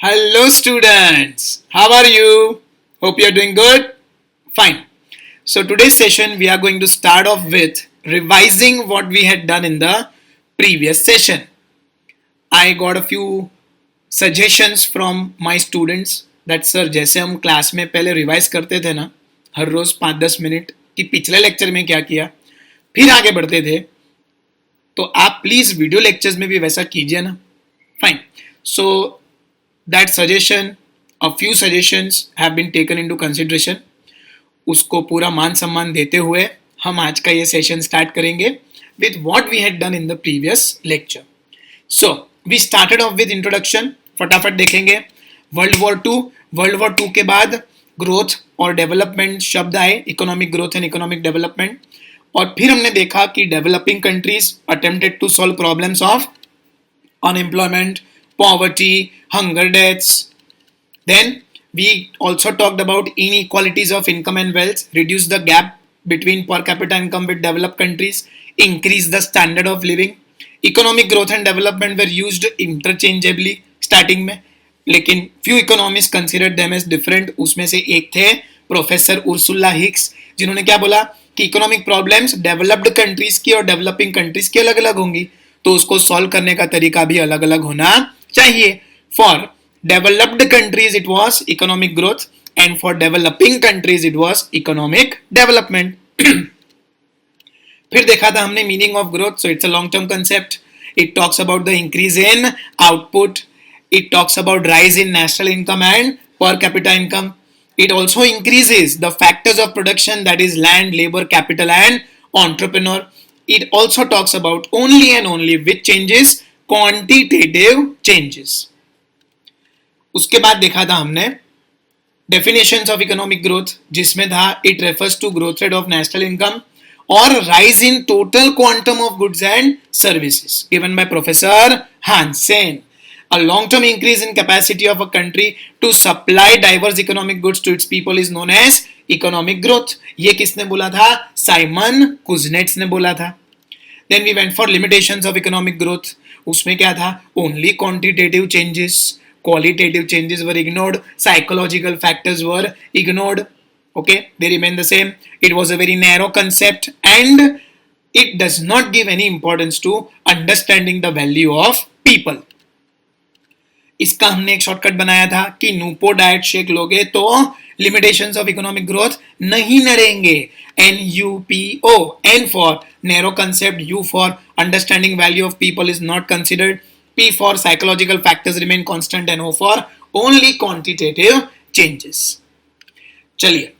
Hello, students. How are you? Hope you're doing good. Fine. So, today's session we are going to start off with revising what we had done in the previous session. I got a few suggestions from my students that sir जैसे हम class में पहले revise करते थे ना हर रोज 5-10 minute कि पिछले lecture में क्या किया फिर आगे बढ़ते थे तो आप प्लीज वीडियो लेक्चर्स में भी वैसा कीजिए ना fine so that suggestion a few suggestions have been taken into consideration उसको पूरा मान सम्मान देते हुए हम आज का ये सेशन स्टार्ट करेंगे with what we had done in the previous lecture so we started off with introduction फटाफट देखेंगे वर्ल्ड वॉर टू के बाद ग्रोथ और डेवलपमेंट शब्द आए economic growth and economic development और फिर हमने देखा कि developing countries attempted to solve problems of unemployment, poverty, hunger deaths. Then we also talked about inequalities of income and wealth, reduce the gap between per capita income with developed countries, increase the standard of living. Economic growth and development were used interchangeably starting में लेकिन few economists considered them as different. उसमें से एक थे professor Ursula Hicks जिन्होंने क्या बोला कि इकोनॉमिक प्रॉब्लम्स डेवलप्ड कंट्रीज की और डेवलपिंग कंट्रीज की अलग अलग होंगी तो उसको सॉल्व करने का तरीका भी अलग अलग होना चाहिए for developed countries it was economic growth and for developing countries it was economic development फिर देखा था हमने meaning of growth so it's a long term concept it talks about the increase in output it talks about rise in national income and पर capita income it also increases the factors of production that is land labor capital and entrepreneur it also talks about only and only which changes quantitative changes उसके बाद देखा था हमने definitions of economic growth जिसमें था it refers to growth rate of national income or rise in total quantum of goods and services given by Professor Hansen a long-term increase in capacity of a country to supply diverse economic goods to its people is known as economic growth ये किसने बोला था Simon Kuznets ने बोला था then we went for limitations of economic growth उसमें क्या था only quantitative changes qualitative changes were ignored psychological factors were ignored okay they remain the same it was a very narrow concept and it does not give any importance to understanding the value of people इसका हमने एक shortcut बनाया था कि नूपो diet shake लोगे तो limitations of economic growth नहीं नड़ेंगे NUPO N for narrow concept U for understanding value of people is not considered P for psychological factors remain constant and O for only quantitative changes चलिए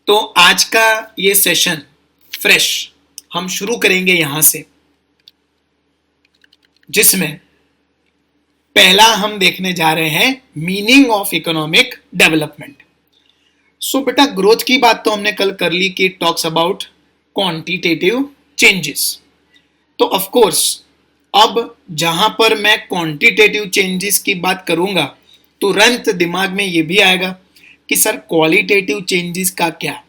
तो आज का ये session fresh हम शुरू करेंगे यहां से जिसमें पहला हम देखने जा रहे हैं meaning of economic development so बेटा ग्रोथ की बात तो हमने कल कर ली कि टॉक्स अबाउट क्वांटिटेटिव चेंजेस तो ऑफ कोर्स अब जहां पर मैं क्वांटिटेटिव चेंजेस की बात करूंगा तुरंत दिमाग में ये भी आएगा कि सर क्वालिटेटिव चेंजेस का क्या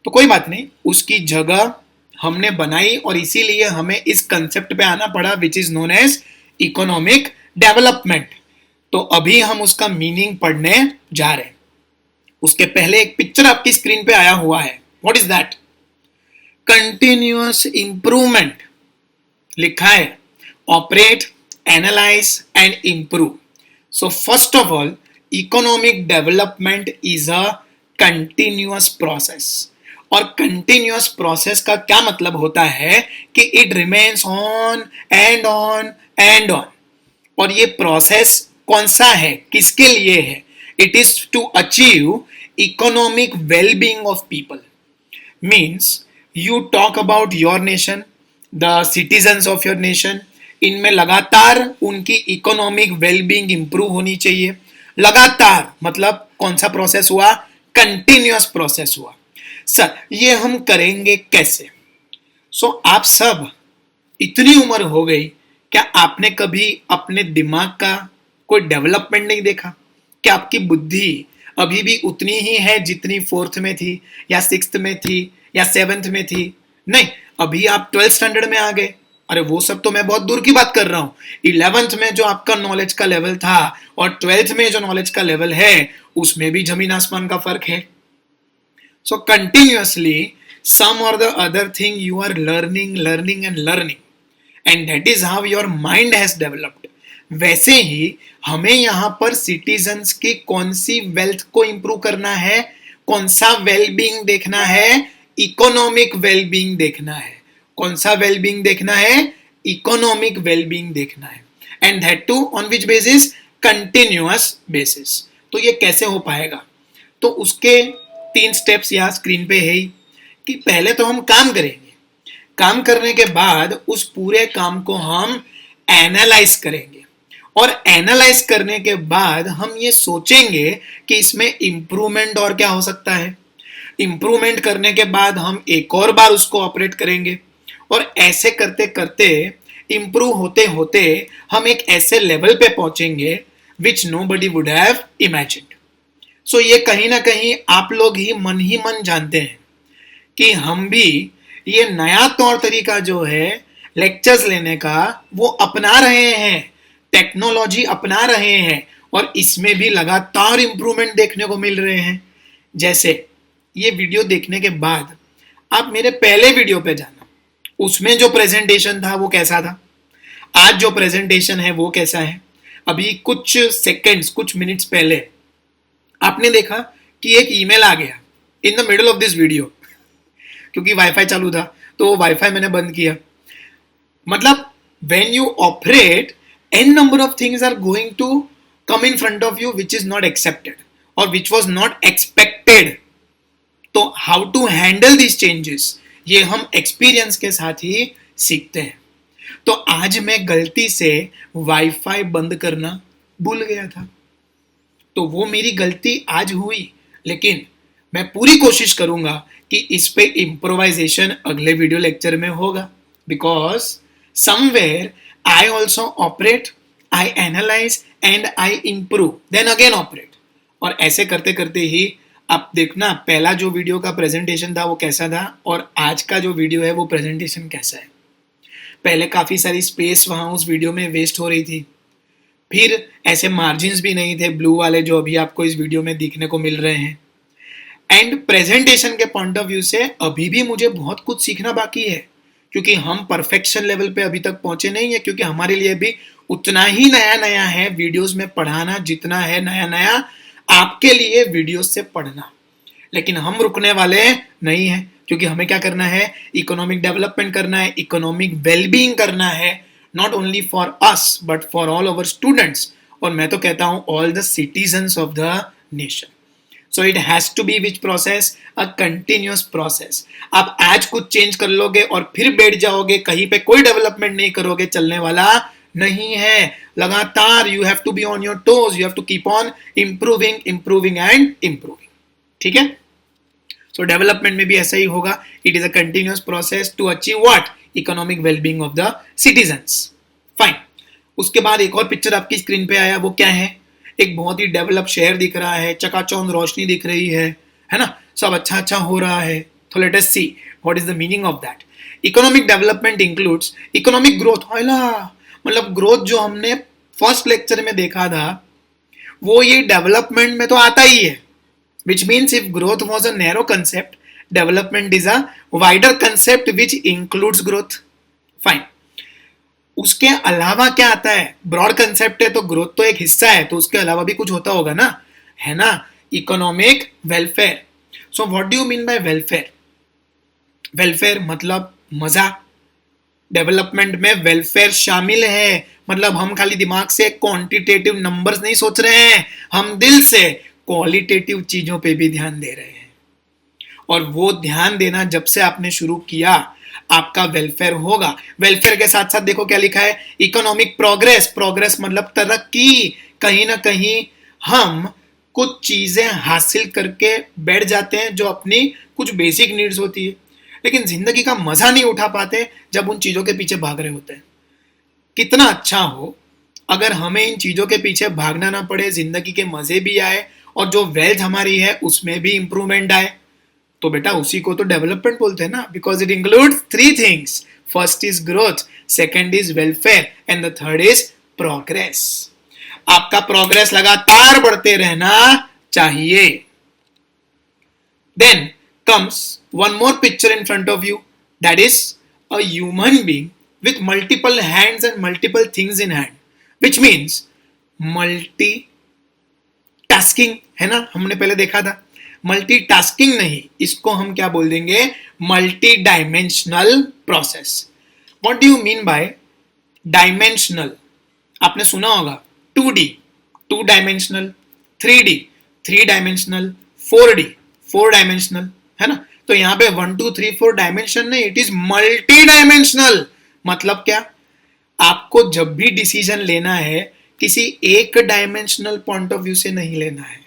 तो कोई बात नहीं उसकी जगह हमने बनाई और इसीलिए हमें इस कंसेप्ट पे आना पड़ा which is known as economic development तो अभी हम उसका मीनिंग पढ़ने जा रहे हैं उसके पहले एक पिक्चर आपकी स्क्रीन पे आया हुआ है what is that continuous improvement लिखा है operate analyse and improve so first of all economic development is a continuous process और कंटिन्यूअस प्रोसेस का क्या मतलब होता है कि it remains on and on and on और ये प्रोसेस कौन सा है किसके लिए है it is to achieve economic wellbeing of people means you talk about your nation the citizens of your nation इनमें लगातार उनकी इकोनॉमिक वेलबींग इंप्रूव होनी चाहिए लगातार मतलब कौन सा प्रोसेस हुआ कंटिन्यूअस प्रोसेस हुआ सर ये हम करेंगे कैसे सो आप सब इतनी उम्र हो गई क्या आपने कभी अपने दिमाग का कोई डेवलपमेंट नहीं देखा क्या आपकी बुद्धि अभी भी उतनी ही है जितनी 4th में थी या 6th में थी या 7th में थी नहीं अभी आप 12th स्टैंडर्ड में आ गए अरे वो सब तो मैं बहुत दूर की बात कर रहा हूं। 11th में जो आपका नॉलेज का लेवल था और 12th में जो नॉलेज का लेवल है उसमें भी जमीन आसमान का फर्क है। सो continuously some or the other thing you are learning and that is how your mind has developed। वैसे ही हमें यहाँ पर सिटीजन्स की कौन सी वेल्थ को इंप्रूव करना है, कौन सा वेलबींग देखना है, इकोनॉमिक वेलबींग देखना है। कौन सा वेलबींग देखना है? इकोनॉमिक वेलबींग देखना है। And that too on which basis? Continuous basis. तो ये कैसे हो पाएगा? तो उसके 3 स्टेप्स यहाँ स्क्रीन पे है ही कि पहले तो हम काम करेंगे, काम करने के बाद उस पूरे काम को हम एनालाइज करेंगे और एनालाइज करने के बाद हम ये सोचेंगे कि इसमें इंप्रूवमेंट और क्या हो सकता है। इंप्रूवमेंट करने के बाद हम एक और बार उसको ऑपरेट करेंगे और ऐसे करते करते इंप्रूव होते होते हम एक ऐसे लेवल पे पहुंचेंगे विच नोबडी वुड हैव इमेजिन्ड। सो ये कहीं ना कहीं आप लोग ही मन जानते हैं कि हम भी ये नया तौर तरीका जो है लेक्चर्स लेने का वो अपना रहे हैं, टेक्नोलॉजी अपना रहे हैं और इसमें भी लगातार इंप्रूवमेंट देखने को मिल रहे हैं। जैसे ये वीडियो देखने के बाद आप मेरे पहले वीडियो पे जाना, उसमें जो प्रेजेंटेशन था वो कैसा था, आज जो प्रेजेंटेशन है वो कैसा है। अभी कुछ सेकंड्स, कुछ मिनट्स पहले आपने देखा कि एक ईमेल आ गया in the middle of this video, क्योंकि वाईफाई चालू था तो वाईफाई मैंने बंद किया। मतलब when you operate, n number of things are going to come in front of you which is not accepted or which was not expected। तो how to handle these changes ये हम एक्सपीरियंस के साथ ही सीखते हैं। तो आज मैं गलती से वाईफाई बंद करना भूल गया था, तो वो मेरी गलती आज हुई, लेकिन मैं पूरी कोशिश करूंगा कि इस पे इम्प्रोवाइजेशन अगले वीडियो लेक्चर में होगा। Because somewhere I also operate, I analyse and I improve then again operate. और ऐसे करते करते ही आप देखना पहला जो वीडियो का प्रेजेंटेशन था वो कैसा था और आज का जो वीडियो है वो प्रेजेंटेशन कैसा है। पहले काफ़ी सारी स्पेस वहाँ उस वीडियो में वेस्ट हो रही थी, फिर ऐसे मार्जिन्स भी नहीं थे ब्लू वाले जो अभी आपको इस वीडियो में दिखने को मिल रहे हैं। एंड प्रेजेंटेशन के पॉइंट ऑफ व्यू से अभी भी मुझे बहुत कुछ सीखना बाकी है, क्योंकि हम परफेक्शन लेवल पे अभी तक पहुंचे नहीं है, क्योंकि हमारे लिए भी उतना ही नया नया है वीडियोस में पढ़ाना जितना है नया नया आपके लिए वीडियोस से पढ़ना। लेकिन हम रुकने वाले नहीं हैं, क्योंकि हमें क्या करना है, इकोनॉमिक डेवलपमेंट करना है, इकोनॉमिक वेलबींग करना है, not only for us but for all over students, और मैं तो कहता हूं all the citizens of the nation. So it has to be which process, a continuous process. आप आज कुछ चेंज कर लोगे और फिर बैठ जाओगे, कहीं पे कोई डेवलपमेंट नहीं करोगे, चलने वाला नहीं है। लगातार you have to be on your toes, you have to keep on improving and improving. ठीक है, सो डेवलपमेंट में भी ऐसा ही होगा। It is a continuous process to achieve what, economic wellbeing of the citizens. Fine. उसके बाद एक और पिक्चर आपकी स्क्रीन पे आया, वो क्या है, एक बहुत ही डेवलप शहर दिख रहा है, चकाचौंध रोशनी दिख रही है ना, सब अच्छा अच्छा हो रहा है। तो late us see what is the meaning of that. Economic development includes economic growth. मतलब ग्रोथ जो हमने फर्स्ट लेक्चर में देखा था वो ये डेवलपमेंट में तो आता ही है, which means if growth was a narrow concept, development is a wider concept which includes growth। Fine। उसके अलावा क्या आता है, ब्रॉड कंसेप्ट है तो ग्रोथ तो एक हिस्सा है, तो उसके अलावा भी कुछ होता होगा ना, है ना, economic welfare. So what do you mean bye welfare? Welfare मतलब मजा। डेवलपमेंट में वेलफेयर शामिल है, मतलब हम खाली दिमाग से क्वांटिटेटिव नंबर्स नहीं सोच रहे हैं, हम दिल से क्वालिटेटिव चीजों पे भी ध्यान दे रहे हैं। और वो ध्यान देना जब से आपने शुरू किया आपका वेलफेयर होगा। वेलफेयर के साथ साथ देखो क्या लिखा है, इकोनॉमिक प्रोग्रेस। प्रोग्रेस मतलब तरक्की। कहीं ना कहीं हम कुछ चीजें हासिल करके बैठ जाते हैं जो अपनी कुछ बेसिक नीड्स होती है, लेकिन जिंदगी का मजा नहीं उठा पाते जब उन चीजों के पीछे भाग रहे होते हैं। कितना अच्छा हो अगर हमें इन चीजों के पीछे भागना ना पड़े, जिंदगी के मजे भी आए और जो वेल्थ हमारी है उसमें भी इंप्रूवमेंट आए। तो बेटा उसी को तो डेवलपमेंट बोलते हैं ना, because it include three things. First is growth, second is welfare and the third is progress. आपका प्रोग्रेस लगातार बढ़ते रहना चाहिए. Then comes one more picture in front of you, that is a human being with multiple hands and multiple things in hand, which means multitasking है ना, हमने पहले देखा था. मल्टीटास्किंग नहीं, इसको हम क्या बोल देंगे, multi dimensional process. What do you mean bye dimensional? आपने सुना होगा 2D, 2 dimensional, 3D, 3 dimensional, 4D, 4 dimensional, है ना. तो यहां पे 1 2 3 4 डायमेंशन नहीं, इट इज मल्टी डायमेंशनल. मतलब क्या, आपको जब भी डिसीजन लेना है किसी एक डायमेंशनल पॉइंट ऑफ व्यू से नहीं लेना है,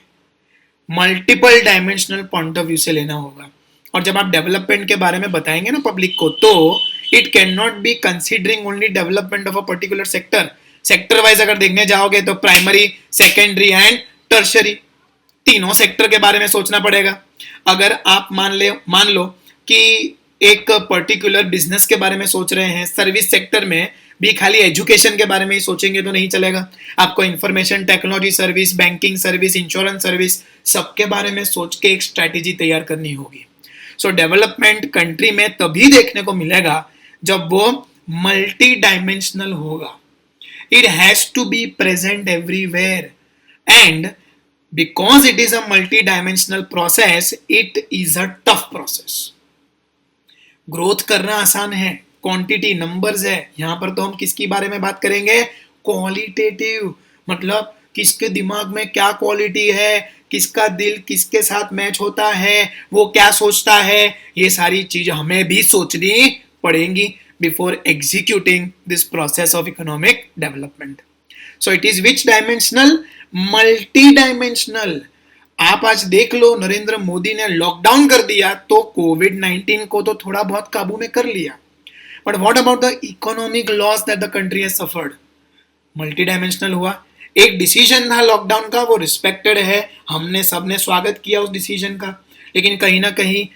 multiple dimensional point of view से लेना होगा. और जब आप डेवलपमेंट के बारे में बताएंगे ना पब्लिक को, तो it can not be considering only development of a particular sector. Sector wise अगर देखने जाओगे तो प्राइमरी, सेकेंडरी एंड टर्शरी, तीनों सेक्टर के बारे में सोचना पड़ेगा. अगर आप मान लो कि एक पर्टिकुलर बिजनेस के बारे में सोच रहे हैं, सर्विस सेक्टर में भी खाली एजुकेशन के बारे में ही सोचेंगे तो नहीं चलेगा. आपको information technology service, banking service, insurance service, सबके बारे में सोच के एक स्ट्रैटेजी तैयार करनी होगी. सो डेवलपमेंट कंट्री में तभी देखने को मिलेगा जब वो मल्टी डायमेंशनल होगा. It has to be present everywhere, and because it is a multi-dimensional process, it is a tough process. Growth करना आसान है, क्वांटिटी नंबर्स है. यहां पर तो हम किसकी बारे में बात करेंगे, क्वालिटेटिव. मतलब किसके दिमाग में क्या क्वालिटी है, किसका दिल किसके साथ मैच होता है, वो क्या सोचता है, ये सारी चीज हमें भी सोचनी पड़ेंगी before executing this process of economic development. So it is which dimensional, multi dimensional. आप आज देख लो, नरेंद्र मोदी ने लॉकडाउन कर दिया तो कोविड-19 को तो थोड़ा बहुत काबू में कर लिया, but what about the economic loss that the country has suffered. Multi dimensional हुआ. एक डिसीजन था लॉकडाउन का, वो रिस्पेक्टेड है, हमने सबने स्वागत किया उस डिसीजन का, लेकिन कहीं ना कहीं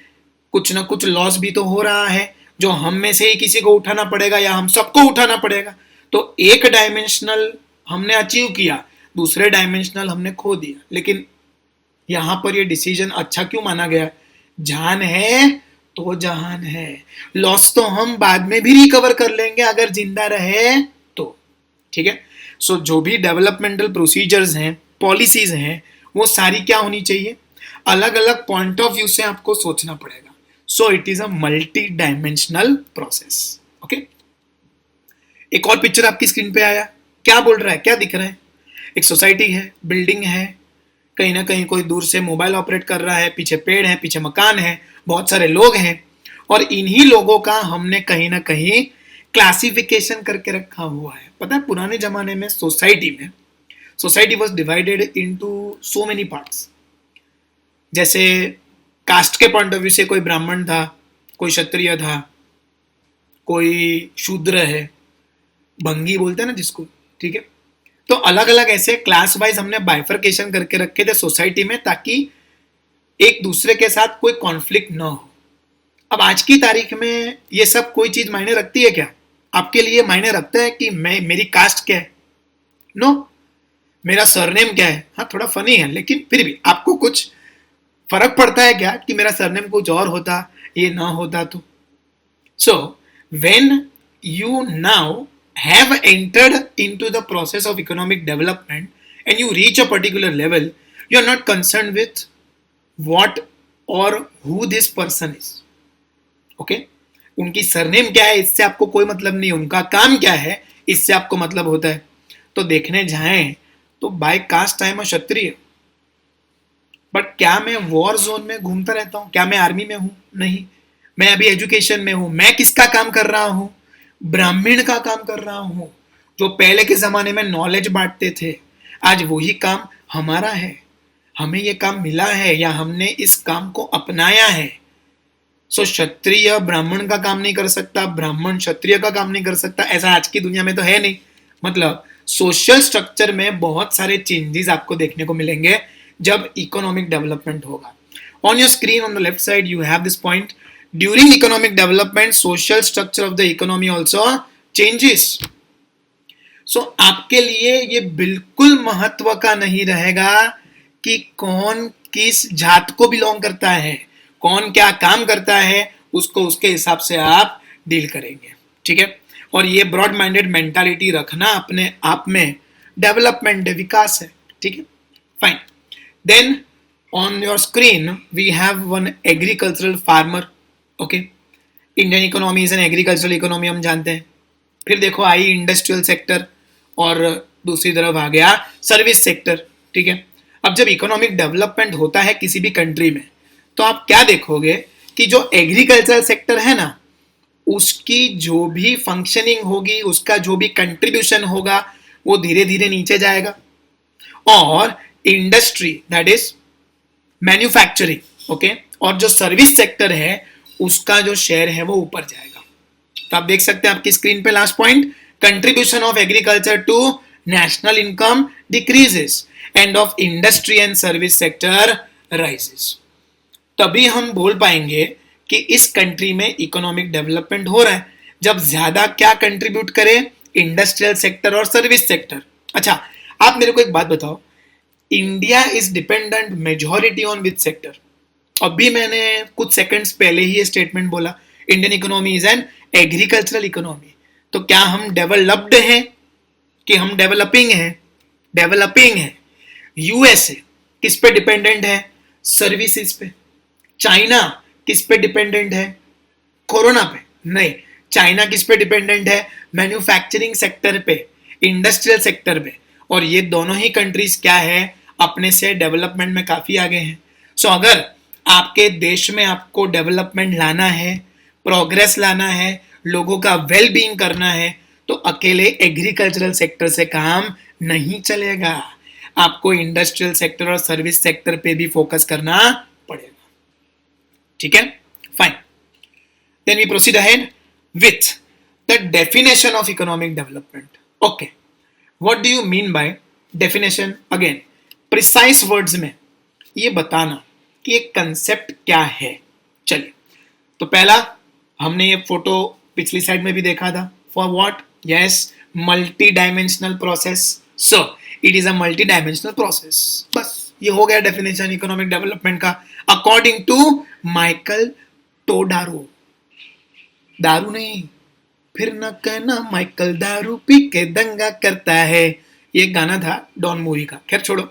कुछ ना कुछ लॉस भी तो हो रहा है जो हम में से ही किसी को उठाना पड़ेगा या हम सबको उठाना पड़ेगा. तो एक डायमेंशनल हमने अचीव किया, दूसरे डायमेंशनल हमने खो दिया. लेकिन यहां पर ये डिसीजन अच्छा क्यों माना गया, जान है तो जहान है. लॉस तो हम बाद में भी रिकवर कर लेंगे अगर जिंदा रहे तो. ठीक है. सो जो भी डेवलपमेंटल प्रोसीजर्स हैं, पॉलिसीज हैं, वो सारी क्या होनी चाहिए, अलग अलग पॉइंट ऑफ व्यू से आपको सोचना पड़ेगा. So it is a multi dimensional process. Okay. एक और पिक्चर आपकी स्क्रीन पे आया, क्या बोल रहा है, क्या दिख रहा है. एक सोसाइटी है, बिल्डिंग है, कहीं ना कहीं कोई दूर से मोबाइल ऑपरेट कर रहा है, पीछे पेड़ है, पीछे मकान है, बहुत सारे लोग हैं, और इन्हीं लोगों का हमने कहीं ना कहीं क्लासिफिकेशन करके रखा हुआ है. पता है पुराने जमाने में society was divided into so many parts. जैसे कास्ट के पॉइंट ऑफ व्यू से कोई ब्राह्मण था, कोई क्षत्रिय था, कोई शूद्र है, भंगी बोलते हैं ना जिसको. ठीक है. तो अलग अलग ऐसे क्लास वाइज हमने बाइफर्केशन करके रखे थे सोसाइटी में, ताकि एक दूसरे के साथ कोई कॉन्फ्लिक्ट ना हो. अब आज की तारीख में ये सब कोई चीज मायने रखती है क्या, आपके लिए मायने रखता है कि मेरी कास्ट क्या है, नो, मेरा सरनेम क्या है. हाँ थोड़ा फनी है, लेकिन फिर भी आपको कुछ फर्क पड़ता है क्या कि मेरा सरनेम कुछ और होता, ये ना होता तो. So when you now have entered into the process of economic development and you reach a particular level, you are not concerned with what or who this person is. Okay? उनकी surname क्या है इससे आपको कोई मतलब नहीं, उनका काम क्या है इससे आपको मतलब होता है. तो देखने जाएं तो by caste I am Kshatriya, but क्या मैं वॉर जोन में घूमता रहता हूं, क्या मैं आर्मी में हूं, नहीं. मैं अभी एजुकेशन में हूं. मैं किसका काम कर रहा हूं, ब्राह्मण का काम कर रहा हूं. जो पहले के जमाने में नॉलेज बांटते थे, आज वही काम हमारा है. हमें ये काम मिला है या हमने इस काम को अपनाया है. सो क्षत्रिय ब्राह्मण का काम नहीं कर सकता, ब्राह्मण क्षत्रिय का काम नहीं कर सकता, ऐसा आज की दुनिया में तो है नहीं. मतलब सोशल स्ट्रक्चर में बहुत सारे चेंजेस आपको देखने को मिलेंगे जब इकोनॉमिक डेवलपमेंट होगा. On your screen on the left side you have this point. During economic development, social structure of the economy also changes. So आपके लिए ये बिल्कुल महत्व का नहीं रहेगा कि कौन किस जात को बिलोंग करता है, कौन क्या काम करता है, उसको उसके हिसाब से आप डील करेंगे. ठीक है. और ये ब्रॉड माइंडेड मेंटालिटी रखना अपने आप में डेवलपमेंट है, विकास है. ठीक है. Fine. Then on your screen we have one agricultural farmer. Okay. Indian economy is an agricultural economy, हम जानते हैं. फिर देखो आई इंडस्ट्रियल सेक्टर और दूसरी तरफ आ गया सर्विस सेक्टर. ठीक है. अब जब इकोनॉमिक डेवलपमेंट होता है किसी भी कंट्री में, तो आप क्या देखोगे कि जो एग्रीकल्चरल सेक्टर है ना, उसकी जो भी फंक्शनिंग होगी, उसका जो भी कंट्रीब्यूशन होगा, वो धीरे धीरे नीचे जाएगा. और industry that is manufacturing, okay, और जो सर्विस सेक्टर है उसका जो शेयर है वो ऊपर जाएगा. तो आप देख सकते हैं आपकी स्क्रीन पे last point, contribution of agriculture to national income decreases and of industry and service sector rises. तभी हम बोल पाएंगे कि इस कंट्री में इकोनॉमिक डेवलपमेंट हो रहा है जब ज्यादा क्या कंट्रीब्यूट करे, इंडस्ट्रियल सेक्टर और सर्विस सेक्टर. अच्छा, आप मेरे को एक बात बताओ, India is dependent majority on which sector? अभी मैंने कुछ सेकंड्स पहले ही ये स्टेटमेंट बोला, Indian economy is an agricultural economy. तो क्या हम डेवलप्ड हैं कि हम डेवलपिंग हैं? डेवलपिंग है. यूएसए किस पे डिपेंडेंट है? सर्विसेज पे. चाइना किस पे डिपेंडेंट है? कोरोना पे नहीं. चाइना किस पे डिपेंडेंट है? मैन्युफैक्चरिंग सेक्टर पे, इंडस्ट्रियल सेक्टर पे. और ये दोनों ही कंट्रीज क्या है, अपने से डेवलपमेंट में काफी आगे हैं. सो अगर आपके देश में आपको डेवलपमेंट लाना है, प्रोग्रेस लाना है, लोगों का वेल बीइंग करना है, तो अकेले एग्रीकल्चरल सेक्टर से काम नहीं चलेगा. आपको इंडस्ट्रियल सेक्टर और सर्विस सेक्टर पे भी फोकस करना पड़ेगा. ठीक है. Fine. Then we proceed ahead with the definition of economic development. Okay, what do you mean by definition? Again precise words में ये बताना कि एक कंसेप्ट क्या है. चलिए, तो पहला हमने ये फोटो पिछली साइड में भी देखा था. For what? Yes, multi dimensional process. So it is a multi dimensional process. बस ये हो गया डेफिनेशन इकोनॉमिक डेवलपमेंट का अकॉर्डिंग टू माइकल टोडारो. दारू नहीं, फिर न कहना माइकल दारू पी के दंगा करता है, ये गाना था डॉन मूवी का. खैर छोड़ो.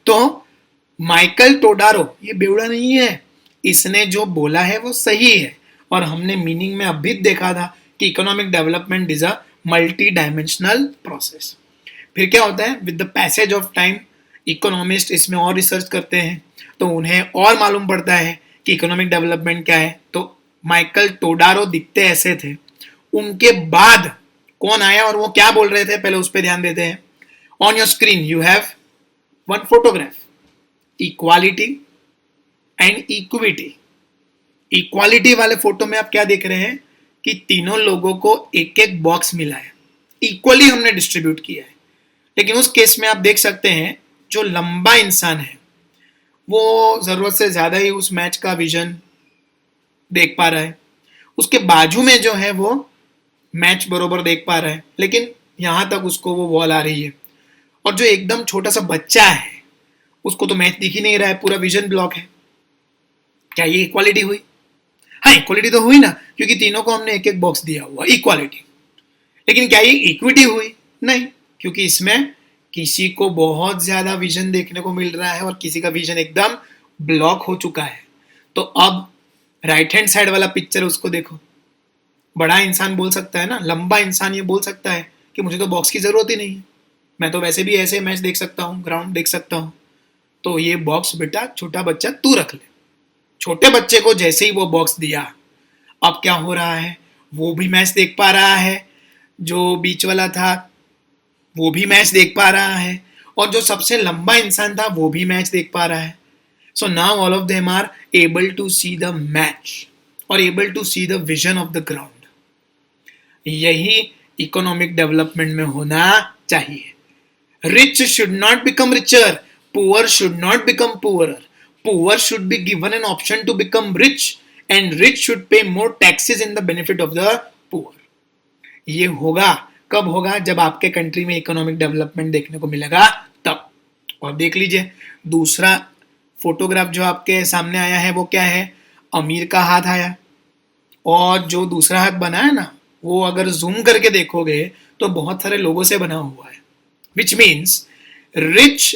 तो माइकल टोडारो ये बेवड़ा नहीं है, इसने जो बोला है वो सही है. और हमने मीनिंग में अभी देखा था कि economic development is a multi dimensional process. फिर क्या होता है, with the passage of time economist इसमें और रिसर्च करते हैं, तो उन्हें और मालूम पड़ता है कि इकोनॉमिक डेवलपमेंट क्या है. तो माइकल टोडारो दिखते ऐसे थे. उनके बाद कौन आया और वो क्या बोल रहे थे, पहले उस पर ध्यान देते हैं. On your screen you have one photograph, equality and equity. Equality वाले फोटो में आप क्या देख रहे हैं कि तीनों लोगों को एक एक बॉक्स मिला है, इक्वली हमने डिस्ट्रीब्यूट किया है. लेकिन उस केस में आप देख सकते हैं जो लंबा इंसान है वो जरूरत से ज्यादा ही उस मैच का विजन देख पा रहा है. उसके बाजू में जो है वो मैच बरोबर देख पा रहा है, लेकिन यहां तक उसको वो वॉल आ रही है. और जो एकदम छोटा सा बच्चा है उसको तो मैच दिख ही नहीं रहा है, पूरा विजन ब्लॉक है. क्या ये इक्वालिटी हुई? हाँ, इक्वालिटी तो हुई ना, क्योंकि तीनों को हमने एक एक बॉक्स दिया हुआ, इक्वालिटी. लेकिन क्या ये इक्विटी हुई? नहीं, क्योंकि इसमें किसी को बहुत ज्यादा विजन देखने को मिल रहा है और किसी का विजन एकदम ब्लॉक हो चुका है. तो अब राइट हैंड साइड वाला पिक्चर उसको देखो. बड़ा इंसान बोल सकता है ना, लंबा इंसान ये बोल सकता है कि मुझे तो बॉक्स की जरूरत ही नहीं है, मैं तो वैसे भी ऐसे मैच देख सकता हूँ, ग्राउंड देख सकता हूँ. तो ये बॉक्स बेटा छोटा बच्चा तू रख ले. छोटे बच्चे को जैसे ही वो बॉक्स दिया, अब क्या हो रहा है, वो भी मैच देख पा रहा है, जो बीच वाला था वो भी मैच देख पा रहा है, और जो सबसे लंबा इंसान था वो भी मैच देख पा रहा है. So now all of them are able to see the match और able to see the vision of the ground. यही इकोनॉमिक डेवलपमेंट में होना चाहिए. Rich should not become richer, poor should not become poorer, poor should be given an option to become rich and rich should pay more taxes in the benefit of the poor. ये होगा कब होगा? जब आपके country में economic development देखने को मिलेगा तब. और देख लीजिए दूसरा फोटोग्राफ जो आपके सामने आया है वो क्या है? अमीर का हाथ आया और जो दूसरा हाथ बना है ना वो अगर जूम करके देखोगे तो बहुत सारे लोगों से बना हुआ है, which means rich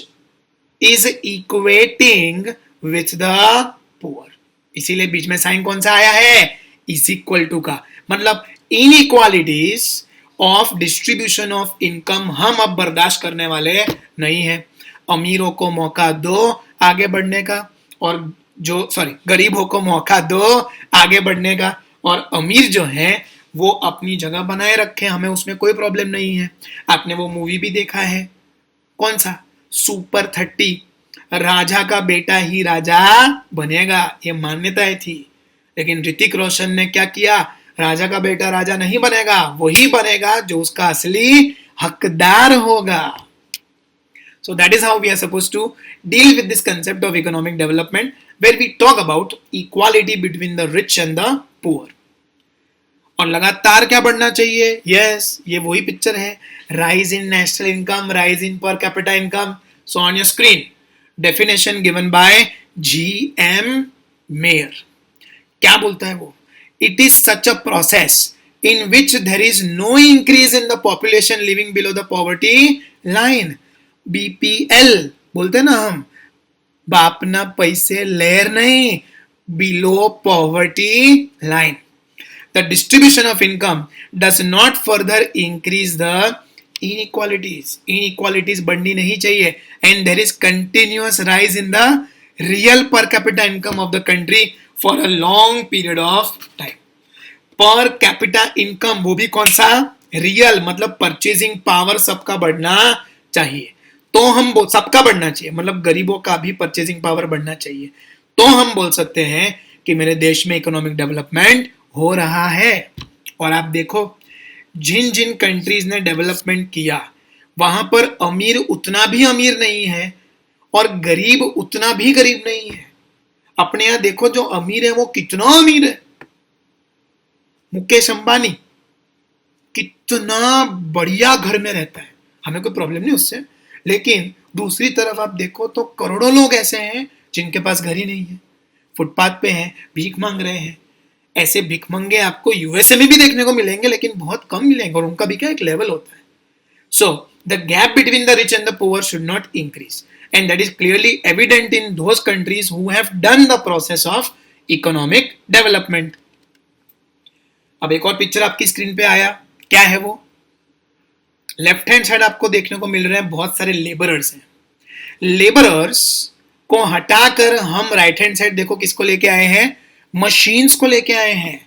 is equating with the poor. इसीलिए बीच में साइन कौन सा आया है? इज इक्वल टू का. मतलब inequalities of distribution of income हम अब बर्दाश्त करने वाले नहीं है. अमीरों को मौका दो आगे बढ़ने का और गरीबों को मौका दो आगे बढ़ने का, और अमीर जो है वो अपनी जगह बनाए रखे, हमें उसमें कोई प्रॉब्लम नहीं है. आपने वो मूवी भी देखा है, कौन सा? सुपर 30. राजा का बेटा ही राजा बनेगा, ये मान्यताएं थी. लेकिन ऋतिक रोशन ने क्या किया? राजा का बेटा राजा नहीं बनेगा, वही बनेगा जो उसका असली हकदार होगा. So that is how we are supposed to deal with this concept of economic development, where we talk about equality between the rich and the poor. और लगातार क्या बढ़ना चाहिए? Yes, ये वही पिक्चर है. Rise in national income, rise in per capita income. So on your screen, definition given by G.M. Mayer. क्या बोलता है वो? It is such a process in which there is no increase in the population living below the poverty line. BPL बोलते ना हम, बाप ना पैसे लेर नहीं, below poverty line. The distribution of income does not further increase the inequalities. Inequalities बढ़नी नहीं चाहिए. And there is continuous rise in the real per capita income of the country for a long period of time. Per capita income वो भी कौन सा? Real, मतलब purchasing power सबका बढ़ना चाहिए. तो हम सबका बढ़ना चाहिए, मतलब गरीबों का भी परचेजिंग पावर बढ़ना चाहिए. तो हम बोल सकते हैं कि मेरे देश में इकोनॉमिक डेवलपमेंट हो रहा है. और आप देखो जिन जिन कंट्रीज ने डेवलपमेंट किया वहां पर अमीर उतना भी अमीर नहीं है और गरीब उतना भी गरीब नहीं है. अपने यहां देखो जो अमीर है वो कितना अमीर है. मुकेश अंबानी कितना बढ़िया घर में रहता है, हमें कोई प्रॉब्लम नहीं उससे. लेकिन दूसरी तरफ आप देखो तो करोड़ों लोग ऐसे हैं जिनके पास घर ही नहीं है, फुटपाथ पे हैं, भीख मांग रहे हैं. ऐसे भिखमंगे आपको यूएसए में भी देखने को मिलेंगे लेकिन बहुत कम मिलेंगे, और उनका भी क्या एक लेवल होता है. So the gap between the rich and the poor should not increase, and that is clearly evident in those countries who have done the process of economic development. अब एक और पिक्चर आपकी स्क्रीन पे आया, क्या है वो? लेफ्ट हैंड साइड आपको देखने को मिल रहे हैं बहुत सारे लेबरर्स हैं. लेबरर्स को हटाकर हम राइट हैंड साइड देखो किसको लेके आए हैं? मशीन्स को लेके आए हैं.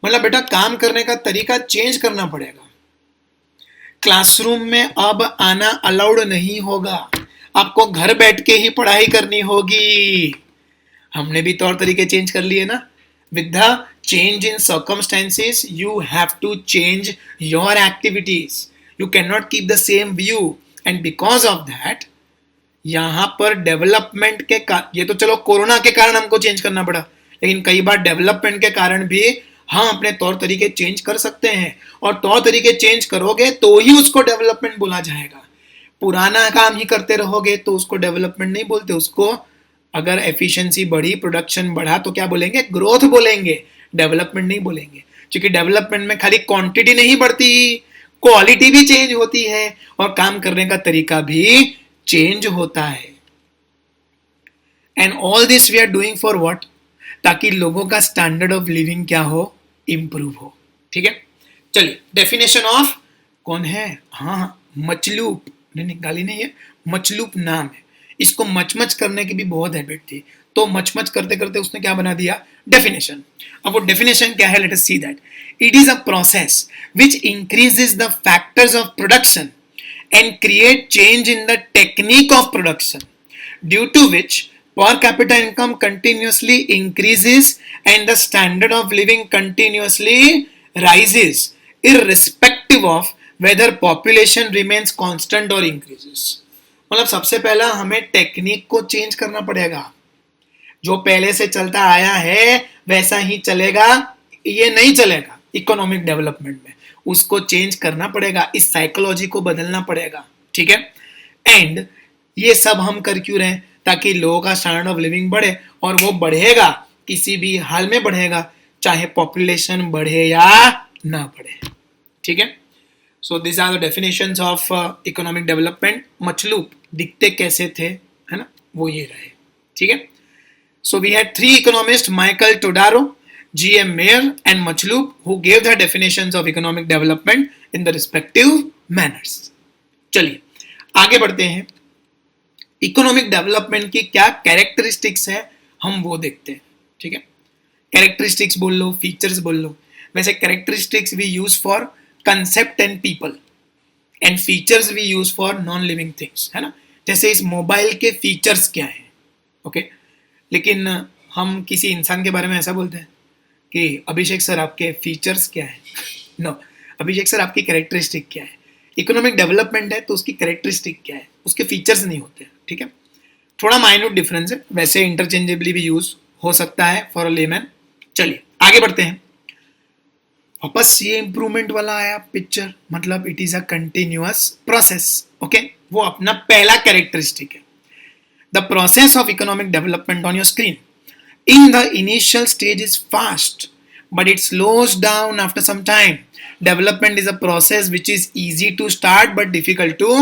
मतलब बेटा काम करने का तरीका चेंज करना पड़ेगा. क्लासरूम में अब आना अलाउड नहीं होगा, आपको घर बैठ के ही पढ़ाई करनी होगी. हमने भी तौर तरीके चेंज कर लिए ना. With the change in circumstances, you have to change your activities. You cannot keep the same view, and because of that, यहाँ पर डेवलपमेंट के ये तो चलो कोरोना के कारण हमको चेंज करना पड़ा, लेकिन कई बार डेवलपमेंट के कारण भी हम अपने तौर तरीके चेंज कर सकते हैं. और तौर तरीके चेंज करोगे तो ही उसको डेवलपमेंट बोला जाएगा. पुराना काम ही करते रहोगे तो उसको डेवलपमेंट नहीं बोलते. उसको अगर एफिशिएंसी बढ़ी, प्रोडक्शन बढ़ा तो क्या बोलेंगे? ग्रोथ बोलेंगे, डेवलपमेंट नहीं बोलेंगे. क्योंकि डेवलपमेंट में खाली क्वांटिटी नहीं बढ़ती, क्वालिटी भी चेंज होती है और काम करने का तरीका भी चेंज होता है. And all this we are doing for what? ताकि लोगों का स्टैंडर्ड ऑफ लिविंग क्या हो? इंप्रूव हो. ठीक है, चलिए डेफिनेशन ऑफ कौन है? हाँ, मचलूप. नहीं, गाली नहीं है, मचलूप नाम है. इसको मचमच करने की भी बहुत हैबिट थी, तो मचमच करते करते उसने क्या बना दिया? डेफिनेशन. अब वो डेफिनेशन क्या है? Let us see that. It is a process which increases the factors of production and create change in the technique of production, due to which per capita income continuously increases and the standard of living continuously rises irrespective of whether population remains constant or increases. मतलब सबसे पहला हमें technique को change करना पड़ेगा. जो पहले से चलता आया है वैसा ही चलेगा, ये नहीं चलेगा इकोनॉमिक डेवलपमेंट में, उसको चेंज करना पड़ेगा, इस साइकोलॉजी को बदलना पड़ेगा, ठीक है। एंड ये सब हम कर क्यों रहे हैं? ताकि लोगों का स्टैंडर्ड ऑफ लिविंग बढ़े, और वो बढ़ेगा किसी भी हाल में बढ़ेगा, चाहे पॉपुलेशन बढ़े या ना बढ़े, ठीक है। So this are the definitions of economic development. Machlup दिखते कैसे थे, है ना, वो ये रहे, ठीक है। So we had three economist, Michael Todaro, G.M. Mayer and Machloop, who gave the definitions of economic development in the respective manners. चलिए आगे बढ़ते हैं, इकोनॉमिक डेवलपमेंट की क्या कैरेक्टरिस्टिक्स है हम वो देखते हैं, ठीक है। कैरेक्टरिस्टिक्स बोल लो, फीचर्स बोल लो, वैसे characteristics we use for concept and people, and features we use for non living things, है ना। जैसे इस मोबाइल के फीचर्स क्या हैं, ओके, लेकिन हम किसी इंसान के बारे में ऐसा बोलते हैं कि अभिषेक सर आपके फीचर्स क्या है? नो, अभिषेक सर आपकी कैरेक्टरिस्टिक क्या है? इकोनॉमिक डेवलपमेंट है तो उसकी कैरेक्टरिस्टिक क्या है, उसके फीचर्स नहीं होते, ठीक है। थोड़ा माइन्यूट डिफरेंस है, वैसे इंटरचेंजेबली भी यूज हो सकता है फॉर अ लेमैन। चलिए आगे बढ़ते हैं। वापस ये इंप्रूवमेंट वाला आया पिक्चर, मतलब it is a continuous process, okay, वो अपना पहला कैरेक्टरिस्टिक है। The process of economic development on your screen in the initial stage is fast, but it slows down after some time. Development is a process which is easy to start but difficult to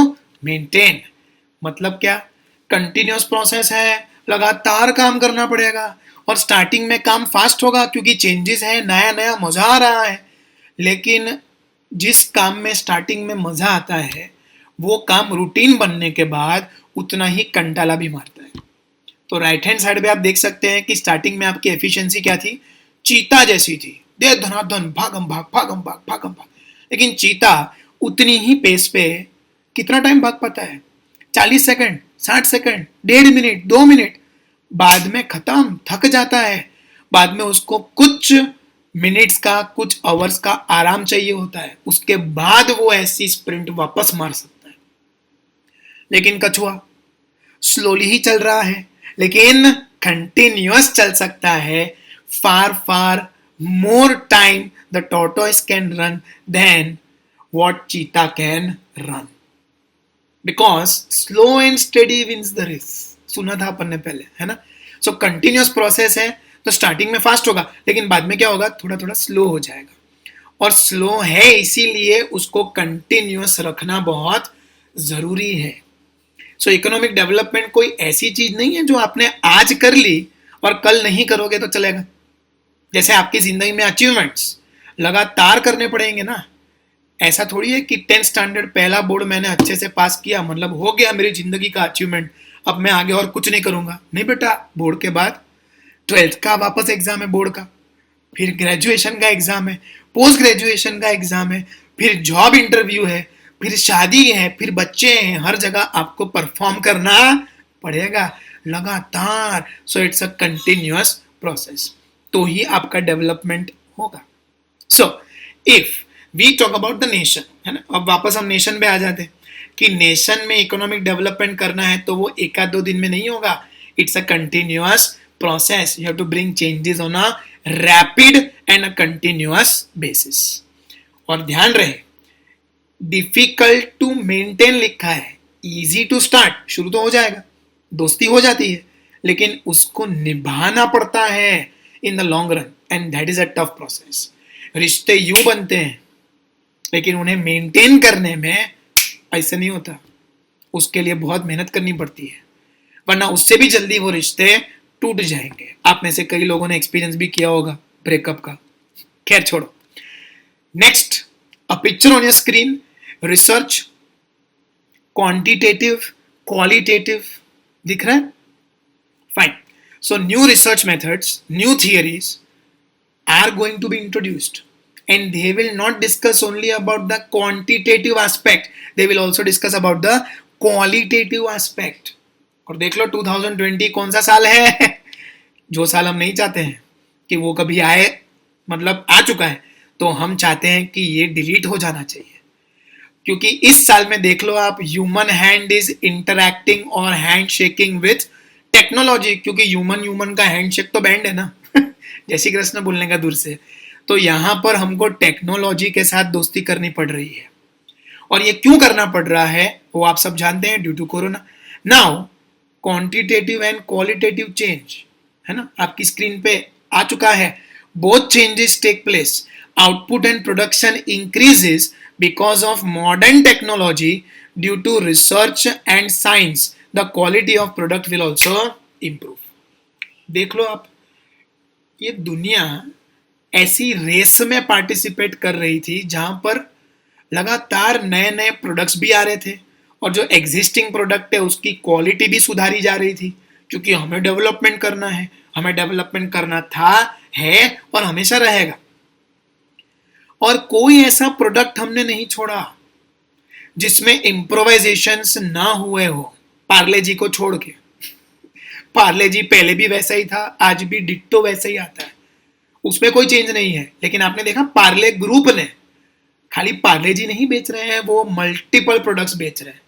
maintain. मतलब क्या? Continuous process है, लगातार काम करना पड़ेगा, और starting में काम फास्ट होगा क्योंकि चेंजेस है, नया नया मजा आ रहा है। लेकिन जिस काम में स्टार्टिंग में मजा आता है वो काम रूटीन बनने के बाद उतना ही कंटाला भी मारता है। तो राइट हैंड साइड पे आप देख सकते हैं कि स्टार्टिंग में आपकी एफिशिएंसी क्या थी, चीता जैसी थी, दे धनाधन भागम भाग भागम भाग भागम भाग। लेकिन चीता उतनी ही पेस पे कितना टाइम भाग पाता है? 40 सेकंड, 60 सेकंड, 1.5 मिनट, 2 मिनट, बाद में खत्म, थक जाता है। बाद में उसको कुछ मिनट्स का, कुछ आवर्स का आराम चाहिए होता है, उसके बाद वो ऐसी स्प्रिंट वापस मार सकता है। लेकिन कछुआ स्लोली ही चल रहा है, लेकिन कंटिन्यूअस चल सकता है। Far far more time the tortoise can run than what cheetah can run, because slow and steady wins the race. सुना था अपन ने पहले, है ना। सो कंटिन्यूअस प्रोसेस है तो स्टार्टिंग में फास्ट होगा, लेकिन बाद में क्या होगा, थोड़ा थोड़ा स्लो हो जाएगा। और स्लो है इसीलिए उसको कंटिन्यूअस रखना बहुत जरूरी है। सो इकोनॉमिक डेवलपमेंट कोई ऐसी चीज नहीं है जो आपने आज कर ली और कल नहीं करोगे तो चलेगा। जैसे आपकी जिंदगी में अचीवमेंट्स लगातार करने पड़ेंगे ना, ऐसा थोड़ी है कि 10th स्टैंडर्ड पहला बोर्ड मैंने अच्छे से पास किया मतलब हो गया मेरी जिंदगी का अचीवमेंट, अब मैं आगे और कुछ नहीं करूंगा। नहीं बेटा, बोर्ड के बाद 12th का वापस एग्जाम है बोर्ड का, फिर ग्रेजुएशन का एग्जाम है, पोस्ट ग्रेजुएशन का एग्जाम है, फिर जॉब इंटरव्यू है, फिर शादी है, फिर बच्चे हैं, हर जगह आपको परफॉर्म करना पड़ेगा लगातार। So it's a continuous process, तो ही आपका डेवलपमेंट होगा। So if we talk about the nation, है ना, अब वापस हम नेशन पे आ जाते हैं कि नेशन में इकोनॉमिक डेवलपमेंट करना है तो वो 1-2 दिन में नहीं होगा। It's a continuous process, you have to bring changes on a rapid and a continuous basis. और ध्यान रहे, डिफिकल्ट टू मेंटेन लिखा है, इजी टू स्टार्ट, शुरू तो हो जाएगा, दोस्ती हो जाती है, लेकिन उसको निभाना पड़ता है in the long run, and that is a tough process. रिश्ते यूं बनते हैं लेकिन उन्हें मेंटेन करने में ऐसे नहीं होता, उसके लिए बहुत मेहनत करनी पड़ती है, वरना उससे भी जल्दी वो रिश्ते टूट जाएंगे। आप में से कई लोगों ने एक्सपीरियंस भी किया होगा ब्रेकअप का। खैर छोड़ो, next, a picture on your screen, research, quantitative, qualitative, दिख रहा है? Fine. So new research methods, new theories are going to be introduced, and they will not discuss only about the quantitative aspect, they will also discuss about the qualitative aspect। और देख लो 2020 कौन सा साल है जो साल हम नहीं चाहते हैं कि वो कभी आए, मतलब आ चुका है, तो हम चाहते हैं कि ये डिलीट हो जाना चाहिए। क्योंकि इस साल में देख लो आप, ह्यूमन हैंड इज इंटरैक्टिंग और हैंड शेकिंग विथ टेक्नोलॉजी, क्योंकि ह्यूमन ह्यूमन का हैंडशेक तो बैंड है ना जय श्री कृष्ण बोलने का दूर से, तो यहां पर हमको टेक्नोलॉजी के साथ दोस्ती करनी पड़ रही है। और ये क्यों करना पड़ रहा है वो आप सब जानते हैं, due to corona. Now quantitative and qualitative change, है ना, आपकी स्क्रीन पे आ चुका है। Both changes take place, output and production increases because of modern technology, due to research and science the quality of product will also improve. देख लो आप, ये दुनिया ऐसी रेस में पार्टिसिपेट कर रही थी जहां पर लगातार नए नए प्रोडक्ट्स भी आ रहे थे, और जो एग्जिस्टिंग प्रोडक्ट है उसकी क्वालिटी भी सुधारी जा रही थी, क्योंकि हमें डेवलपमेंट करना है, हमें डेवलपमेंट करना था, है और हमेशा रहेगा। और कोई ऐसा प्रोडक्ट हमने नहीं छोड़ा जिसमें इम्प्रोवाइजेशंस ना हुए हो, पार्ले जी को छोड़ के। पार्ले जी पहले भी वैसा ही था, आज भी डिट्टो वैसा ही आता है, उसमें कोई चेंज नहीं है। लेकिन आपने देखा पार्ले ग्रुप ने खाली पार्ले जी नहीं बेच रहे हैं, वो मल्टीपल प्रोडक्ट्स बेच रहे हैं।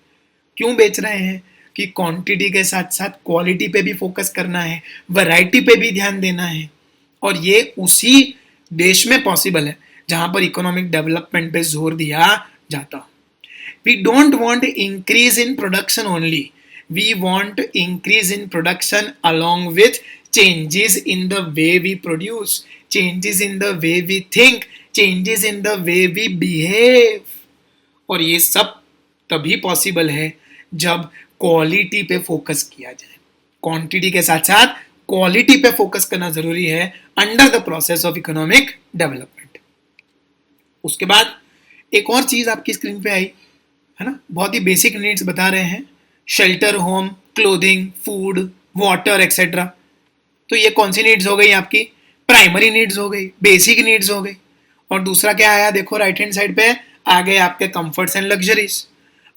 क्यों बेच रहे हैं? कि क्वांटिटी के साथ साथ क्वालिटी पे भी फोकस करना है, वैरायटी पे भी ध्यान देना है। और ये उसी देश में पॉसिबल है जहां पर इकोनॉमिक डेवलपमेंट पे जोर दिया जाता। We don't want increase in production only, we want increase in production along with changes in the way we produce, changes in the way we think, changes in the way we behave। और ये सब तभी possible है जब quality पे focus किया जाए। Quantity के साथ साथ क्वालिटी पे फोकस करना जरूरी है under the process of economic development. उसके बाद एक और चीज आपकी स्क्रीन पे आई है ना, बहुत ही बेसिक नीड्स बता रहे हैं, shelter, home, clothing, food, water etcetera. तो ये कौन सी नीड्स हो गई आपकी? प्राइमरी नीड्स हो गई, बेसिक नीड्स हो गई। और दूसरा क्या आया? देखो राइट हैंड साइड पे आ गए आपके कंफर्ट्स एंड लग्जरीज।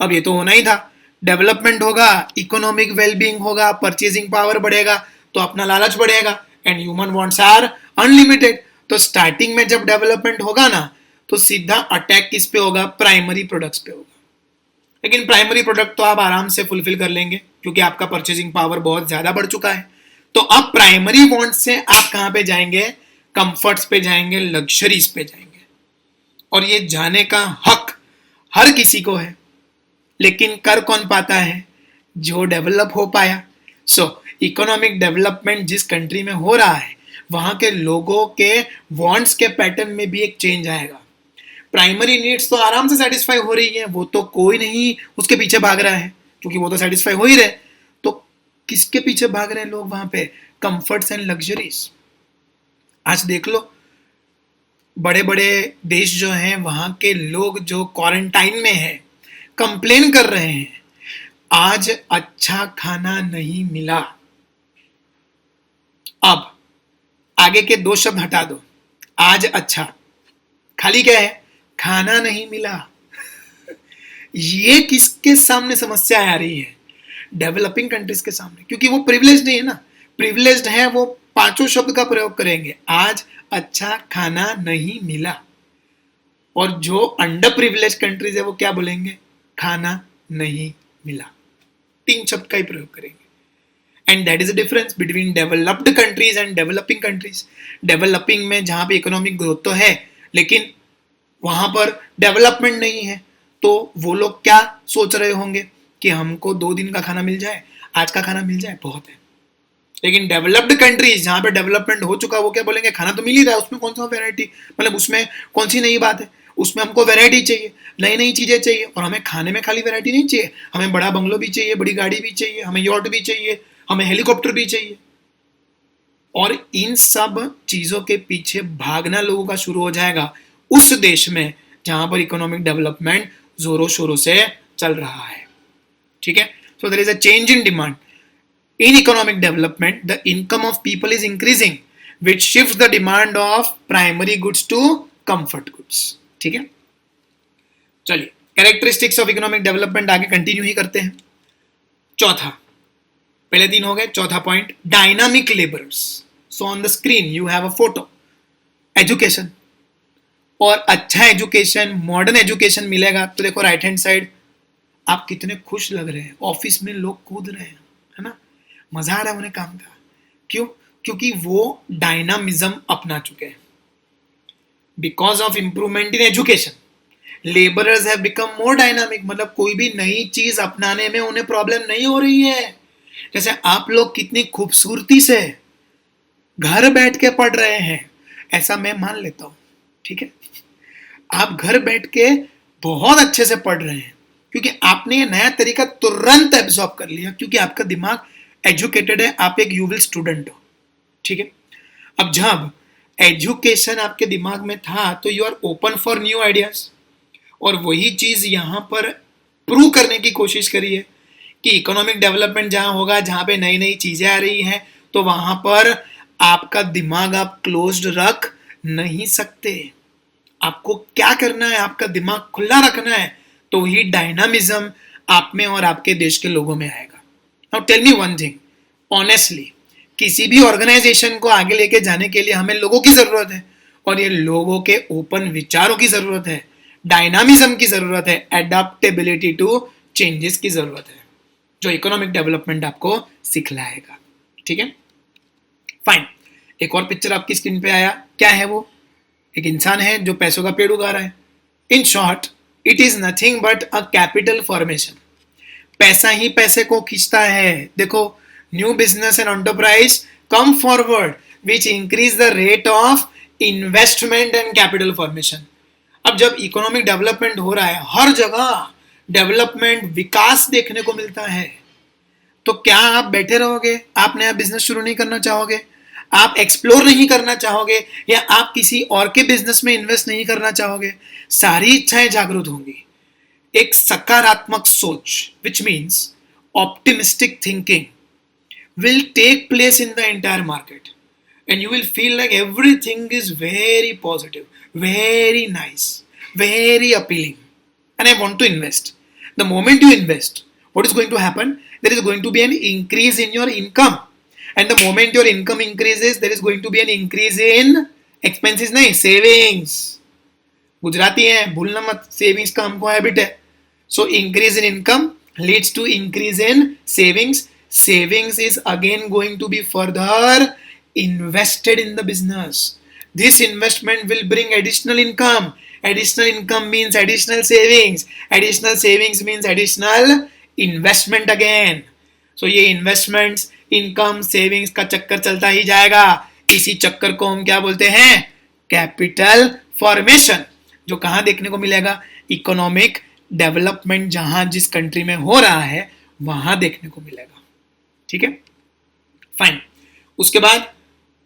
अब ये तो होना ही था, डेवलपमेंट होगा, इकोनॉमिक वेलबींग होगा, परचेजिंग पावर बढ़ेगा तो अपना लालच बढ़ेगा, and human wants are unlimited. तो स्टार्टिंग में जब डेवलपमेंट होगा ना, तो सीधा अटैक किस पे होगा? प्राइमरी प्रोडक्ट्स पे होगा। लेकिन प्राइमरी प्रोडक्ट तो आप आराम से फुलफिल कर लेंगे, क्योंकि आपका परचेजिंग पावर बहुत ज्यादा बढ़ चुका है। तो अब प्राइमरी वांट से आप कहां पे जाएंगे? कंफर्ट्स पे जाएंगे, लग्जरीज पे जाएंगे। और ये जाने का हक हर किसी को है, लेकिन कर कौन पाता है? जो डेवलप हो पाया। सो इकोनॉमिक डेवलपमेंट जिस कंट्री में हो रहा है, वहां के लोगों के वांट्स के पैटर्न में भी एक चेंज आएगा। प्राइमरी नीड्स तो आराम से सेटिस्फाई हो रही है, वो तो कोई नहीं उसके पीछे भाग रहा है, क्योंकि वो तो सेटिस्फाई हो ही रहे। तो किसके पीछे भाग रहे हैं लोग वहां पे? Comforts and luxuries. आज देख लो, बड़े बड़े देश जो हैं वहां के लोग जो क्वारंटाइन में हैं, कंप्लेन कर रहे हैं, आज अच्छा खाना नहीं मिला। अब आगे के दो शब्द हटा दो, आज अच्छा, खाली क्या है? खाना नहीं मिला। ये किसके सामने समस्या आ रही है? डेवलपिंग कंट्रीज के सामने, क्योंकि वो प्रिविलेज्ड नहीं है ना। प्रिविलेज्ड है वो पांचों शब्द का प्रयोग करेंगे, आज अच्छा खाना नहीं मिला। और जो अंडर प्रिविलेज कंट्रीज है वो क्या बोलेंगे? खाना नहीं मिला। तीन शब्द का ही प्रयोग करेंगे। And that is the difference between developed countries and developing countries. Developing में जहां पे इकोनॉमिक ग्रोथ तो है, लेकिन वहां पर डेवलपमेंट नहीं है, तो वो लोग क्या सोच रहे होंगे कि हमको 2 दिन का खाना मिल जाए, आज का खाना मिल जाए, बहुत है। लेकिन डेवलप्ड कंट्रीज जहां पे डेवलपमेंट हो चुका, वो क्या बोलेंगे? खाना तो मिल ही रहा है, उसमें कौन सा वेराइटी, मतलब उसमें कौन सी नई बात है? उसमें हमको वेराइटी चाहिए, नई नई चीजें चाहिए। और हमें खाने में खाली वेराइटी नहीं चाहिए, हमें बड़ा बंगलो भी चाहिए, बड़ी गाड़ी भी चाहिए, हमें यॉट भी चाहिए, हमें हेलीकॉप्टर भी चाहिए। और इन सब चीजों के पीछे भागना लोगों का शुरू हो जाएगा उस देश में जहां पर इकोनॉमिक डेवलपमेंट जोरों शोरों से चल रहा है। ठीक है, so there is a change in demand. In economic development, the income of people is increasing, which shifts the demand of primary goods to comfort goods। ठीक है, चलिए कैरेक्टरिस्टिक्स ऑफ इकोनॉमिक डेवलपमेंट आगे कंटिन्यू ही करते हैं। चौथा, पहले 3 हो गए, चौथा point, dynamic labourers. So on the screen you have a photo. Education, और अच्छा एजुकेशन, मॉडर्न एजुकेशन मिलेगा तो देखो राइट हैंड साइड, आप कितने खुश लग रहे हैं, ऑफिस में लोग कूद रहे हैं, है ना। मजा आ रहा है उन्हें काम का। क्यों? क्योंकि वो डायनामिज्म अपना चुके हैं। Because of improvement in education labourers have become more dynamic, मतलब कोई भी नई चीज अपनाने में उन्हें प्रॉब्लम नहीं हो रही है। जैसे आप लोग कितनी खूबसूरती से घर बैठ के पढ़ रहे हैं, ऐसा मैं मान लेता हूं, ठीक है? आप घर बैठ के बहुत अच्छे से पढ़ रहे हैं क्योंकि आपने ये नया तरीका तुरंत एब्जॉर्ब कर लिया, क्योंकि आपका दिमाग एजुकेटेड है, आप एक यूविल स्टूडेंट हो, ठीक है? अब जब एजुकेशन आपके दिमाग में था तो you are open for new ideas, और वही चीज यहां पर प्रूव करने की कोशिश करी है कि इकोनॉमिक डेवलपमेंट जहां होगा, जहां पे नई नई चीजें आ रही हैं, तो वहां पर आपका दिमाग आप क्लोज्ड रख नहीं सकते। आपको क्या करना है? आपका दिमाग खुला रखना है, तो ही डायनामिज्म आप में और आपके देश के लोगों में आएगा। Now tell me one thing honestly, किसी भी ऑर्गेनाइजेशन को आगे लेके जाने के लिए हमें लोगों की जरूरत है, और ये लोगों के ओपन विचारों की जरूरत है, डायनामिज्म की जरूरत है, एडेप्टेबिलिटी टू चेंजेस की जरूरत है, जो इकोनॉमिक डेवलपमेंट आपको सिखलाएगा, ठीक है? फाइन। एक और पिक्चर आपकी स्क्रीन पे आया, क्या है वो? एक इंसान है जो पैसों का पेड़ उगा रहा है। In short, it is nothing but a capital formation. पैसा ही पैसे को खींचता है। देखो, new business and enterprise come forward which increase the rate of investment and capital formation. अब जब इकोनॉमिक डेवलपमेंट हो रहा है, हर जगह डेवलपमेंट, विकास देखने को मिलता है, तो क्या आप बैठे रहोगे? आप नया बिजनेस शुरू नहीं करना चाहोगे? आप एक्सप्लोर नहीं करना चाहोगे? या आप किसी और के बिजनेस में इन्वेस्ट नहीं करना चाहोगे? सारी इच्छाएं जागृत होंगी। एक सकारात्मक सोच, which means optimistic thinking, will take place in the entire market, and you will feel like everything is very positive, very nice, very appealing, and I want to invest. The moment you invest, what is going to happen? There is going to be an increase in your income, and the moment your income increases, there is going to be an increase in expenses, नहीं, savings. Gujarati है, भूलना मत, savings का हमको habit है। So increase in income leads to increase in savings. Savings is again going to be further invested in the business. This investment will bring additional income. Additional income means additional savings. Additional savings means additional investment again. So ये investments, income, savings का चक्कर चलता ही जाएगा। इसी चक्कर को हम क्या बोलते हैं? Capital formation. जो कहाँ देखने को मिलेगा? इकोनॉमिक डेवलपमेंट जहां जिस कंट्री में हो रहा है वहां देखने को मिलेगा, ठीक है? फाइन। उसके बाद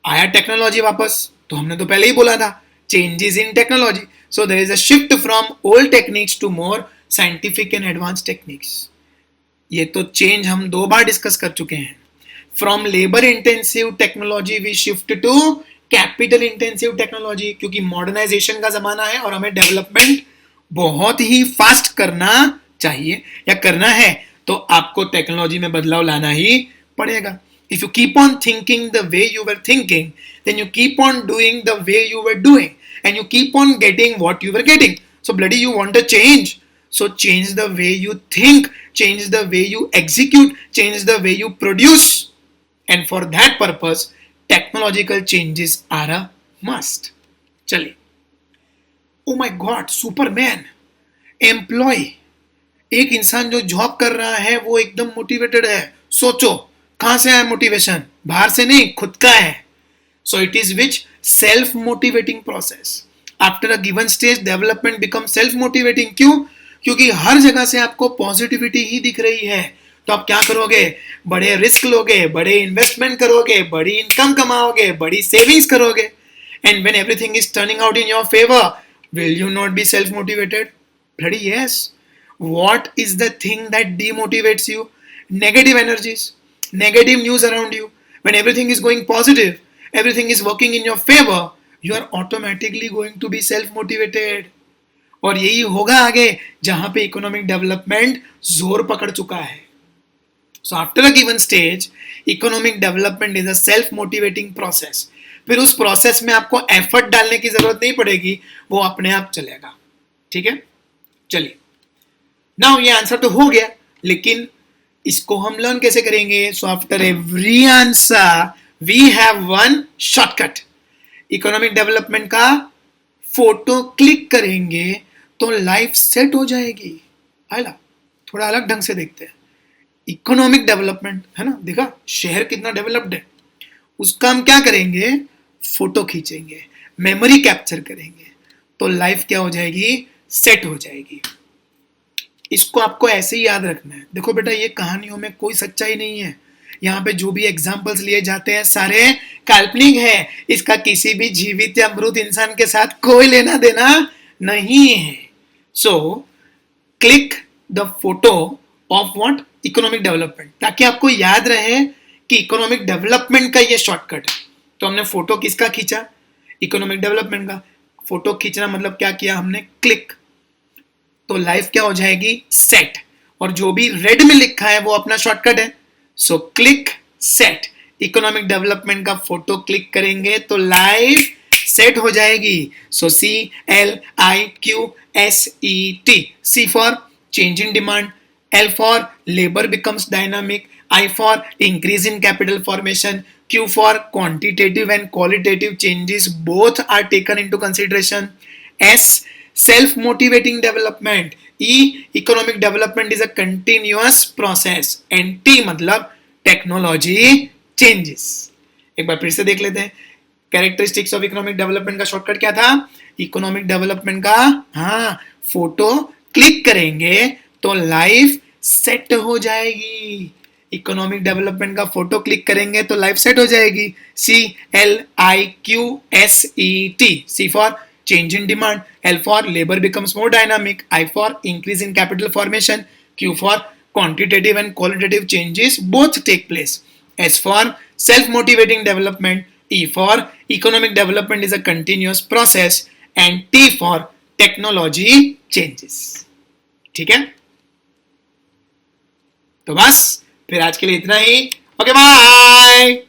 आया टेक्नोलॉजी वापस, तो हमने तो पहले ही बोला था, changes in technology. So there is a shift from old techniques to more scientific and advance techniques. ये तो चेंज हम 2 बार डिस्कस कर चुके हैं। From labour intensive technology we shift to capital intensive technology, क्योंकि मॉडर्नाइजेशन का जमाना है और हमें डेवलपमेंट बहुत ही फास्ट करना चाहिए या करना है, तो आपको टेक्नोलॉजी में बदलाव लाना ही पड़ेगा। If you keep on thinking the way you were thinking, then you keep on doing the way you were doing, and you keep on getting what you were getting. So bloody you want a change, so change the way you think, change the way you execute, change the way you produce, and for that purpose technological changes are a must. चलिए, oh my god, superman, employ, एक इंसान जो job कर रहा है वो एकदम motivated है। सोचो कहां से आया मोटिवेशन? बाहर से नहीं, खुद का है। So it is which self motivating process. After a given stage development become self motivating. क्यों? क्योंकि हर जगह से आपको पॉजिटिविटी ही दिख रही है। तो आप क्या करोगे? बड़े रिस्क लोगे, बड़े इन्वेस्टमेंट करोगे, बड़ी इनकम कमाओगे, बड़ी सेविंग्स करोगे, and when everything is turning out in your favour, will you not be self-motivated? Bloody yes. What is the thing that demotivates you? Negative energies, negative news around you. When everything is going positive, everything is working in your favor, you are automatically going to be self-motivated. और यही होगा आगे जहां पे economic development जोर पकड़ चुका है। So after a given stage, economic development is a self-motivating process. फिर उस प्रोसेस में आपको एफर्ट डालने की जरूरत नहीं पड़ेगी, वो अपने आप चलेगा, ठीक है? चलिए, नाउ ये आंसर तो हो गया, लेकिन इसको हम लर्न कैसे करेंगे? So after every answer we have one shortcut. Economic development का फोटो क्लिक करेंगे तो लाइफ सेट हो जाएगी. आला थोड़ा अलग ढंग से देखते हैं. इकोनॉमिक डेवलपमेंट है ना, देखा शहर कितना डेवलप्ड है, उसका हम क्या करेंगे? फोटो खींचेंगे, मेमोरी कैप्चर करेंगे तो लाइफ क्या हो जाएगी? सेट हो जाएगी. इसको आपको ऐसे ही याद रखना है. देखो बेटा, ये कहानियों में कोई सच्चाई नहीं है. यहाँ पे जो भी एग्जाम्पल्स लिए जाते हैं सारे काल्पनिक है. इसका किसी भी जीवित या मृत इंसान के साथ कोई लेना देना नहीं है. So click the photo of what? Economic development, ताकि आपको याद रहे कि इकोनॉमिक डेवलपमेंट का ये शॉर्टकट है. तो हमने फोटो किसका खींचा? इकोनॉमिक डेवलपमेंट का. फोटो खींचना मतलब क्या किया हमने? क्लिक. तो लाइफ क्या हो जाएगी? सेट. और जो भी रेड में लिखा है वो अपना शॉर्टकट है. So click set. Economic development का फोटो क्लिक करेंगे तो लाइफ सेट हो जाएगी. सो CLIQSET. C for change in demand, L for labor becomes dynamic, I for increase in capital formation, Q for quantitative and qualitative changes both are taken into consideration, S self-motivating development, E economic development is a continuous process, and T मतलब technology changes. एक बार फिर से देख लेते हैं. Characteristics of economic development का shortcut क्या था? इकोनॉमिक डेवलपमेंट का फोटो क्लिक करेंगे तो लाइफ सेट हो जाएगी. इकोनॉमिक डेवलपमेंट का फोटो क्लिक करेंगे तो लाइफ सेट हो जाएगी. CLIQSET. C for change in demand, L for labour becomes more dynamic, I for increase in capital formation, Q for quantitative and qualitative changes both take place, S for self motivating development, E for economic development is a continuous process, and T for technology changes. ठीक है, तो बस फिर आज के लिए इतना ही. Okay bye.